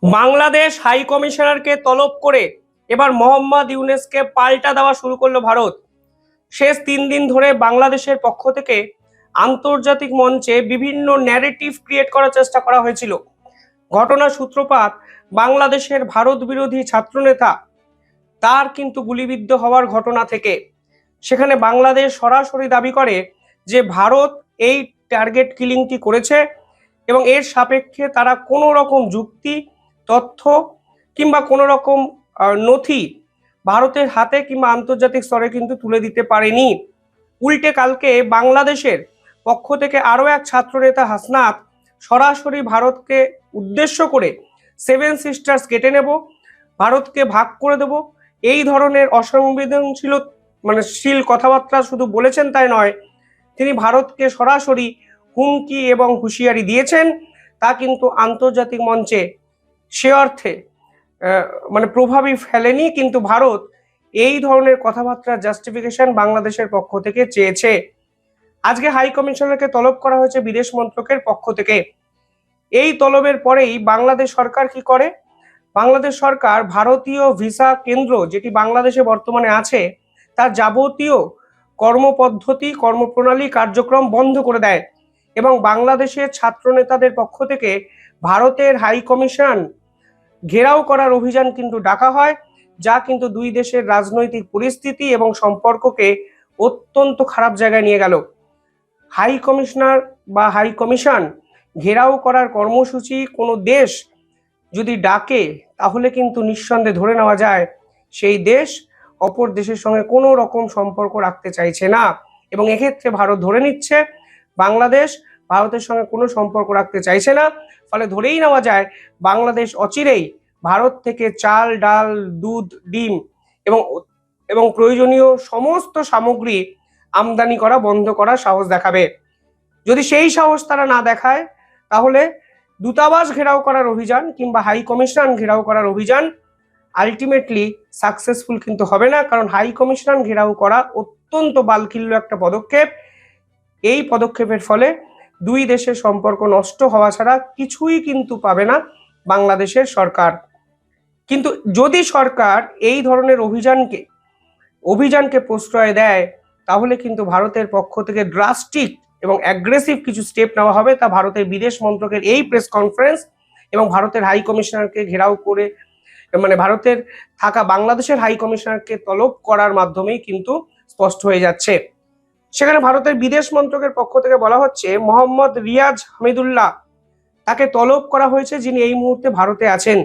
Bangladesh high কমিশনারকে তলব করে এবার মোহাম্মদ ইউনূসকে পাল্টা দেওয়া শুরু করলো ভারত। শেষ 3 দিন ধরে বাংলাদেশের পক্ষ থেকে আন্তর্জাতিক মঞ্চে বিভিন্ন ন্যারেটিভ ক্রিয়েট করার চেষ্টা করা হয়েছিল। ঘটনার সূত্রপাত বাংলাদেশের ভারত বিরোধী ছাত্রনেতা তার কিন্তু গুলিবিদ্ধ হওয়ার ঘটনা থেকে। সেখানে বাংলাদেশ সরাসরি দাবি করে যে ভারত এই টার্গেট কিলিংটি করেছে এবং এর সাপেক্ষে তারা কোনো রকম যুক্তি, তথ্য কিংবা কোনো রকম নথি ভারতের হাতে কিংবা আন্তর্জাতিক স্তরে কিন্তু তুলে দিতে পারেনি। উল্টে কালকে বাংলাদেশের পক্ষ থেকে আরও এক ছাত্রনেতা হাসনাত সরাসরি ভারতকে উদ্দেশ্য করে 7 সিস্টার্স কেটে নেব, ভারতকে ভাগ করে দেব, এই ধরনের অসংবেদনশীল শীল কথাবার্তা শুধু বলেছেন তাই নয়, তিনি ভারতকে সরাসরি হুমকি এবং হুঁশিয়ারি দিয়েছেন। তা কিন্তু আন্তর্জাতিক মঞ্চে সে অর্থে প্রভাবই ফেলেনি, কিন্তু ভারত এই ধরনের কথাবার্তার জাস্টিফিকেশন বাংলাদেশের পক্ষ থেকে চেয়েছে। আজকে হাই কমিশনারকে তলব করা হয়েছে বিদেশ মন্ত্রকের পক্ষ থেকে। এই তলবের পরেই বাংলাদেশ সরকার কি করে? বাংলাদেশ সরকার ভারতীয় ভিসা কেন্দ্র যেটি বাংলাদেশে বর্তমানে আছে তার যাবতীয় কর্মপদ্ধতি, কর্মপ্রণালী, কার্যক্রম বন্ধ করে দেয় এবং বাংলাদেশের ছাত্র নেতাদের পক্ষ থেকে ভারতের হাই কমিশন ঘেরাও করার অভিযান কিন্তু ডাকা হয়, যা কিন্তু দুই দেশের রাজনৈতিক পরিস্থিতি এবং সম্পর্ককে অত্যন্ত খারাপ জায়গায় নিয়ে গেল। হাই কমিশনার বা হাই কমিশন ঘেরাও করার কর্মসূচি কোনো দেশ যদি ডাকে তাহলে কিন্তু নিঃসন্দেহে ধরে নেওয়া যায় সেই দেশ অপর দেশের সঙ্গে কোনো রকম সম্পর্ক রাখতে চাইছে না, এবং এক্ষেত্রে ভারত ধরে নিচ্ছে বাংলাদেশ ভারতের সঙ্গে কোনো সম্পর্ক রাখতে চাইছে না। ফলে ধরেই নেওয়া যায় বাংলাদেশ অচিরেই ভারত থেকে চাল, ডাল, দুধ, ডিম এবং প্রয়োজনীয় সমস্ত সামগ্রী আমদানি করা বন্ধ করার সাহস দেখাবে। যদি সেই সাহস তারা না দেখায় তাহলে দূতাবাস ঘেরাও করার অভিযান কিংবা হাই কমিশন ঘেরাও করার অভিযান আলটিমেটলি সাকসেসফুল কিন্তু হবে না, কারণ হাই কমিশন ঘেরাও করা অত্যন্ত বালখিল্য একটা পদক্ষেপ। এই পদক্ষেপের ফলে দুই দেশের সম্পর্ক নষ্ট হওয়া ছাড়া কিছুই কিন্তু পাবে না বাংলাদেশের সরকার। কিন্তু যদি সরকার এই ধরনের অভিযানকে প্রশ্রয় দেয় তাহলে কিন্তু ভারতের পক্ষ থেকে ড্রাস্টিক এবং অ্যাগ্রেসিভ কিছু স্টেপ নেওয়া হবে। তা ভারতের বিদেশ মন্ত্রকের এই প্রেস কনফারেন্স এবং ভারতের হাই কমিশনারকে ঘেরাও করে ভারতের থাকা বাংলাদেশের হাই কমিশনারকে তলব করার মাধ্যমেই কিন্তু স্পষ্ট হয়ে যাচ্ছে। সেখানে ভারতের বিদেশ মন্ত্রকের পক্ষ থেকে বলা হচ্ছে মোহাম্মদ রিয়াজ হামিদুল্লাহ তাকে তলব করা হয়েছে, যিনি এই মুহূর্তে ভারতে আছেন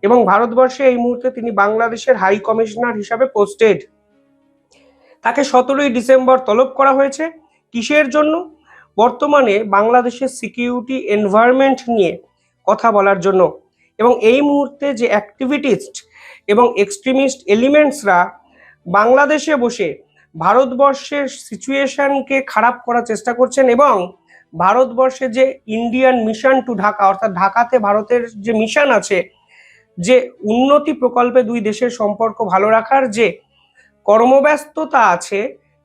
এবং ভারতবর্ষে এই মুহূর্তে তিনি বাংলাদেশের হাই কমিশনার হিসাবে পোস্টেড। তাকে 17ই ডিসেম্বর তলব করা হয়েছে। কিসের জন্য? বর্তমানে বাংলাদেশের সিকিউরিটি এনভায়রনমেন্ট নিয়ে কথা বলার জন্য, এবং এই মুহূর্তে যে অ্যাক্টিভিটিস্ট এবং এক্সট্রিমিস্ট এলিমেন্টসরা বাংলাদেশে বসে ভারতবর্ষের সিচুয়েশনকে খারাপ করার চেষ্টা করছেন এবং ভারতবর্ষে যে ইন্ডিয়ান মিশন টু ঢাকা, অর্থাৎ ঢাকাতে ভারতের যে মিশন আছে, যে উন্নতি প্রকল্পে দুই দেশের সম্পর্ক ভালো রাখার যে কর্মব্যস্ততা আছে,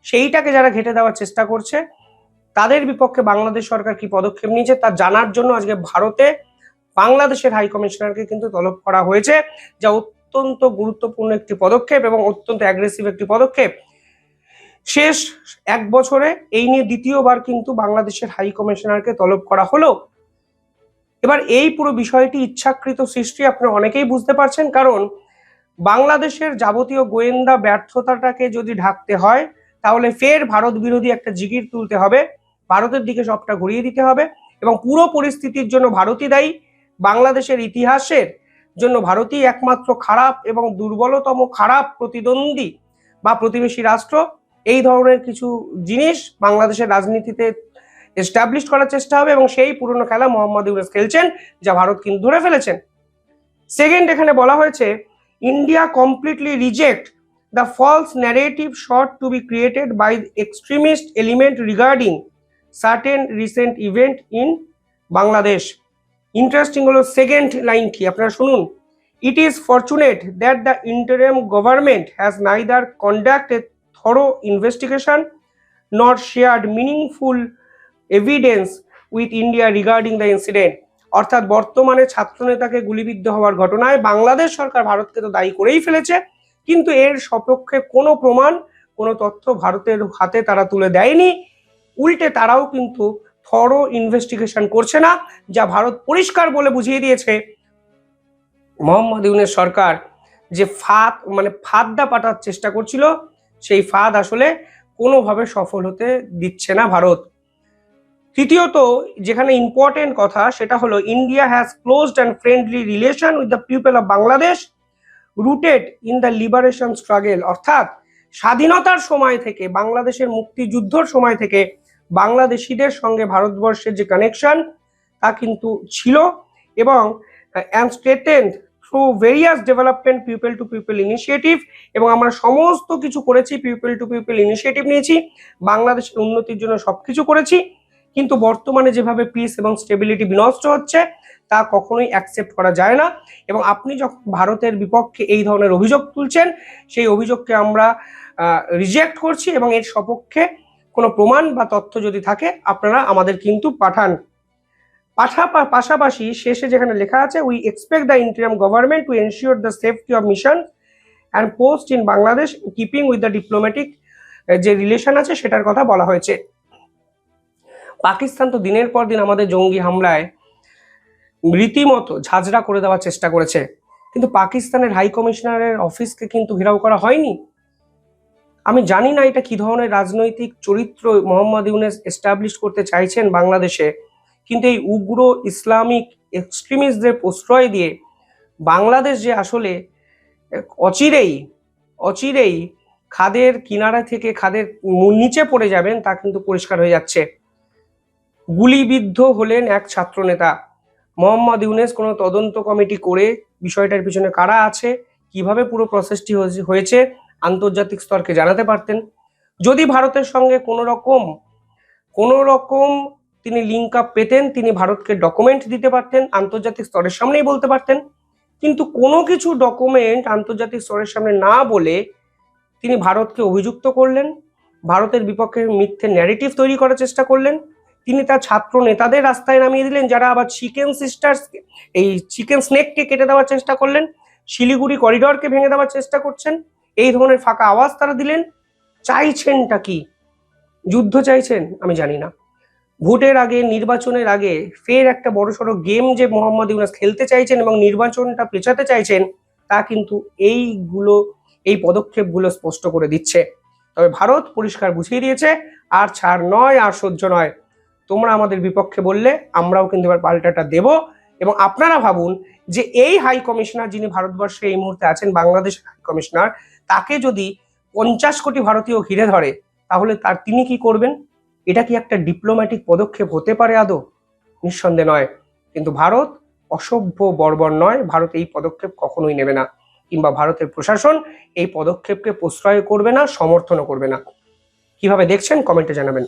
সেইটাকে যারা ঘেঁটে দেওয়ার চেষ্টা করছে তাদের বিপক্ষে বাংলাদেশ সরকার কি পদক্ষেপ নিয়েছে তা জানার জন্য আজকে ভারতে বাংলাদেশের হাই কমিশনারকে কিন্তু তলব করা হয়েছে, যা অত্যন্ত গুরুত্বপূর্ণ একটি পদক্ষেপ এবং অত্যন্ত অ্যাগ্রেসিভ একটি পদক্ষেপ। শেষ 1 বছরে এই নিয়ে দ্বিতীয়বার কিন্তু বাংলাদেশের হাই কমিশনারকে তলব করা হলো। এবার এই পুরো বিষয়টি ইচ্ছাকৃত সৃষ্টি, আপনারা অনেকেই বুঝতে পারছেন, কারণ বাংলাদেশের যাবতীয় গোয়েন্দা ব্যর্থতাটাকে যদি ঢাকতে হয় তাহলে ফের ভারত বিরোধী একটা জিগির তুলতে হবে, ভারতের দিকে সবটা ঘুরিয়ে দিতে হবে এবং পুরো পরিস্থিতির জন্য ভারতই দায়ী। বাংলাদেশের ইতিহাসের জন্য ভারতই একমাত্র খারাপ এবং দুর্বলতম খারাপ প্রতিদ্বন্দ্বী বা প্রতিবেশী রাষ্ট্র। এই ধরনের কিছু জিনিস বাংলাদেশের রাজনীতিতে এস্টাবলিশ করার চেষ্টা হবে এবং সেই পুরনো খেলা মোহাম্মদ ইউনূস খেলছেন, যা ভারত কিন্তু ধরে ফেলেছেন। সেকেন্ড, এখানে বলা হয়েছে India completely reject the false narrative sought to be created by extremist element regarding certain recent event in Bangladesh. Interesting হলো সেকেন্ড লাইন কি, আপনারা শুনুন। It is fortunate that the interim government has neither conduct a thorough investigation nor shared meaningful evidence with India regarding the incident. অর্থাৎ বর্তমানে ছাত্রনেতাকে গুলিবিদ্ধ হওয়ার ঘটনায় বাংলাদেশ সরকার ভারতকে তো দায়ী করেই ফেলেছে, কিন্তু এর সপক্ষে কোনো প্রমাণ, কোনো তথ্য ভারতের হাতে তারা তুলে দেয়নি। উল্টে তারাও কিন্তু থরো ইনভেস্টিগেশন করছে না, যা ভারত পরিষ্কার বলে বুঝিয়ে দিয়েছে মোহাম্মদ ইউনূস সরকার যে ফাঁদটা পাঠার চেষ্টা করছিল, সেই ফাঁদ আসলে কোনোভাবে সফল হতে দিচ্ছে না ভারত। তৃতীয়ত, যেখানে ইম্পর্টেন্ট কথা, সেটা হলো India has closed and friendly relation with the people of Bangladesh rooted in the liberation struggle. অর্থাৎ স্বাধীনতার সময় থেকে, বাংলাদেশের মুক্তিযুদ্ধের সময় থেকে বাংলাদেশিদের সঙ্গে ভারতবর্ষের যে কানেকশন তা কিন্তু ছিল, এবং and strengthened through various development people to people initiative. এবং আমরা সমস্ত কিছু করেছি, পিপল টু পিপল ইনিশিয়েটিভ নিয়েছি, বাংলাদেশের উন্নতির জন্য সবকিছু করেছি। কিন্তু বর্তমানে যেভাবে পিস এবং স্টেবিলিটি বিনষ্ট হচ্ছে তা কখনোই অ্যাকসেপ্ট করা যায় না। এবং আপনি যখন ভারতের বিপক্ষে এই ধরনের অভিযোগ তুলছেন, সেই অভিযোগকে আমরা রিজেক্ট করছি, এবং এর সপক্ষে কোনো প্রমাণ বা তথ্য যদি থাকে আপনারা আমাদের কিন্তু পাঠান। পাশাপাশি শেষে যেখানে লেখা আছে, we expect the interim government to ensure the safety of mission and post in Bangladesh keeping with the diplomatic যে রিলেশন আছে সেটার কথা বলা হয়েছে। পাকিস্তান তো দিনের পর দিন আমাদের জঙ্গি হামলায় রীতিমতো ঝাঁঝরা করে দেওয়ার চেষ্টা করেছে, কিন্তু পাকিস্তানের হাই কমিশনারের অফিসকে কিন্তু ঘেরাও করা হয়নি। আমি জানি না এটা কি ধরনের রাজনৈতিক চরিত্র মোহাম্মদ ইউনূস এস্টাবলিশ করতে চাইছেন বাংলাদেশে, কিন্তু এই উগ্র ইসলামিক এক্সট্রিমিস্টদের প্রশ্রয় দিয়ে বাংলাদেশ যে আসলে অচিরেই খাদের কিনারা থেকে খাদের নিচে পড়ে যাবেন তা কিন্তু পরিষ্কার হয়ে যাচ্ছে। গুলিবিদ্ধ হলেন এক ছাত্রনেতা। মোহাম্মদ ইউনূস কোনো তদন্ত কমিটি করে বিষয়টার পিছনে কারা আছে, কিভাবে পুরো প্রসেসটি হয়েছে আন্তর্জাতিক স্তরকে জানাতে পারতেন। যদি ভারতের সঙ্গে কোনো রকম তিনি লিঙ্ক আপ পেতেন, তিনি ভারতকে ডকুমেন্ট দিতে পারতেন, আন্তর্জাতিক স্তরের সামনেই বলতে পারতেন। কিন্তু কোনো কিছু ডকুমেন্ট আন্তর্জাতিক স্তরের সামনে না বলে তিনি ভারতকে অভিযুক্ত করলেন, ভারতের বিপক্ষে মিথ্যে ন্যারেটিভ তৈরি করার চেষ্টা করলেন। তিনি তার ছাত্র নেতাদের রাস্তায় নামিয়ে দিলেন, যারা আবার চিকেন স্নেককে কেটে দেওয়ার চেষ্টা করলেন, শিলিগুড়ি করিডরকে ভেঙে দেওয়ার চেষ্টা করছেন। এই ধরনের ফাঁকা আওয়াজ তারা দিলেন। চাইছেনটা কি? যুদ্ধ চাইছেন? আমি জানি না। ভোটের আগে, নির্বাচনের আগে ফের একটা বড়সড় গেম যে মোহাম্মদ ইউনূস খেলতে চাইছেন এবং নির্বাচনটা পেছাতে চাইছেন, তা কিন্তু এই পদক্ষেপগুলো স্পষ্ট করে দিচ্ছে। তবে ভারত পরিষ্কার বুঝিয়ে দিয়েছে, আর ছাড় নয়, আর সহ্য নয়। তোমরা আমাদের বিপক্ষে বললে আমরাও কিন্তু এবার পাল্টাটা দেব। এবং আপনারা ভাবুন যে এই হাই কমিশনার যিনি ভারতবর্ষে এই মুহূর্তে আছেন, বাংলাদেশের হাই কমিশনার, তাকে যদি 50 কোটি ভারতীয় ঘিরে ধরে, তাহলে তিনি কি করবেন? এটা কি একটা ডিপ্লোম্যাটিক পদক্ষেপ হতে পারে আদৌ? নিঃসন্দেহে নয়। কিন্তু ভারত অসভ্য বর্বর নয়, ভারত এই পদক্ষেপ কখনোই নেবে না, কিংবা ভারতের প্রশাসন এই পদক্ষেপকে প্রশ্রয় করবে না, সমর্থনও করবে না। কিভাবে দেখছেন কমেন্টে জানাবেন।